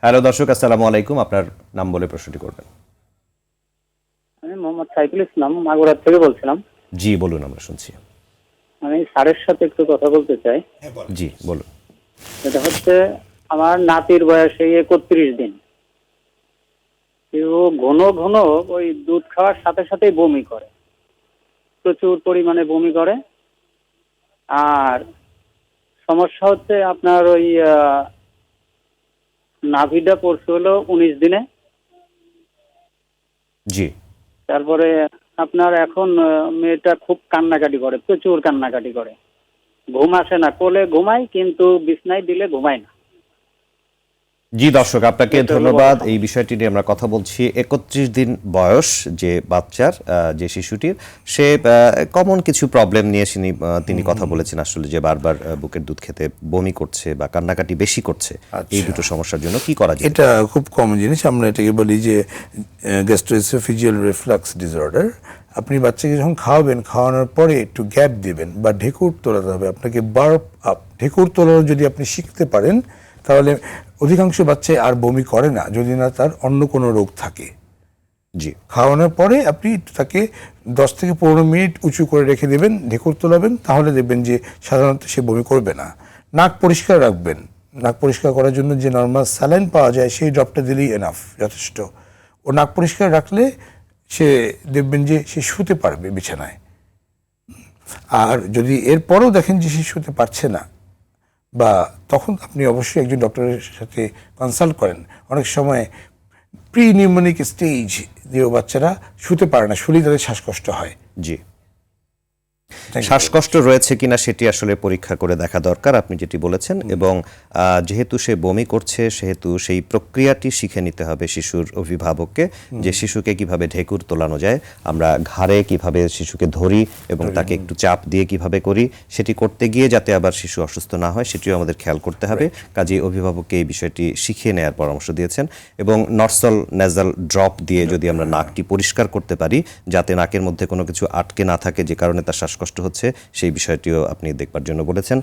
Hello দর্শক, আসসালামু আলাইকুম। আপনার নাম বলে প্রশ্নটি করবেন। আমি মোহাম্মদ সাইফুল ইসলাম মাগুরা থেকে বলছিলাম। জি বলুন, আমরা শুনছি। আমি স্যারের সাথে একটু কথা বলতে চাই। জি বলুন। এটা হচ্ছে আমার নাতির বয়স এই 31 দিন। ও ঘন ঘন ওই দুধ খাওয়ার সাথে সাথেই বমি করে, প্রচুর পরিমাণে বমি করে। আর সমস্যা হচ্ছে আপনার ওই নাভিটা পড়ছে হলো 19 দিনে। জি তারপরে আপনার এখন মেয়েটা খুব কান্নাকাটি করে, প্রচুর কান্নাকাটি করে। ঘুম আসে না, কোলে ঘুমায় কিন্তু বিছনায় দিলে ঘুমায় না। জি দর্শক, আপনাকে এটা হলো বড় ধন্যবাদ। এই সমস্যা। বিষয়টি নিয়ে আমরা কথা বলছি। 31 দিন বয়স যে বাচ্চার, যে শিশুটির, সে কমন কিছু প্রবলেম নিয়ে তিনি কথা বলেছেন আসলে, যে বারবার বুকের দুধ খেতে বমি করছে বা কান্নাকাটি বেশি করছে। এই দুটো সমস্যার জন্য কি করা যায়? এটা খুব কমন জিনিস, আমরা এটাকে বলি যে গ্যাস্ট্রোএসোফেজিয়াল রিফ্লাক্স ডিসঅর্ডার। আপনি বাচ্চাকে যখন খাওয়াবেন, খাওয়ানোর পরে একটু গ্যাপ দিবেন বা ঢেকুর তোলাতে হবে আপনাকে। বার্প আপ, ঢেকুর তোলানো যদি আপনি শিখতে পারেন তাহলে অধিকাংশ বাচ্চাই আর বমি করে না, যদি না তার অন্য কোনো রোগ থাকে। জি খাওয়ানোর পরে আপনি তাকে 10 থেকে 15 মিনিট উঁচু করে রেখে দেবেন, ঢেকুর তোলাবেন, তাহলে দেখবেন যে সাধারণত সে বমি করবে না। নাক পরিষ্কার রাখবেন, নাক পরিষ্কার করার জন্য যে নর্মাল স্যালাইন পাওয়া যায় সেই ড্রপটা দিলেই এনাফ, যথেষ্ট। ও নাক পরিষ্কার রাখলে সে দেখবেন যে সে শুতে পারবে বিছানায়। আর যদি এরপরেও দেখেন যে সে শুতে পারছে না, বা তখন আপনি অবশ্যই একজন ডক্টরের সাথে কনসাল্ট করেন। অনেক সময় প্রি নিউমোনিক স্টেজ যে বাচ্চারা শুতে পারে না, শুলেই তাদের শ্বাসকষ্ট হয়। জি শ্বাসকষ্ট রয়েছে কিনা সেটি আসলে পরীক্ষা করে দেখা দরকার, আপনি যেটি বলেছেন। এবং যেহেতু সে বমি করছে, সেহেতু সেই প্রক্রিয়াটি শিখে নিতে হবে শিশুর অভিভাবককে, যে শিশুকে কিভাবে ঢেকুর তোলানো যায়, আমরা ঘাড়ে কিভাবে শিশুকে ধরি এবং তাকে একটু চাপ দিয়ে কিভাবে করি, সেটি করতে গিয়ে যাতে আবার শিশু অসুস্থ না হয় সেটিও আমাদের খেয়াল করতে হবে। কাজেই অভিভাবককে এই বিষয়টি শিখিয়ে নেওয়ার পরামর্শ দিয়েছেন। এবং নর্সল নেজাল ড্রপ দিয়ে যদি আমরা নাকটি পরিষ্কার করতে পারি, যাতে নাকের মধ্যে কোনো কিছু আটকে না থাকে যে কারণে তার শ্বাসকষ্ট হচ্ছে, সেই বিষয়টিও আপনি দেখবার জন্য বলেছেন।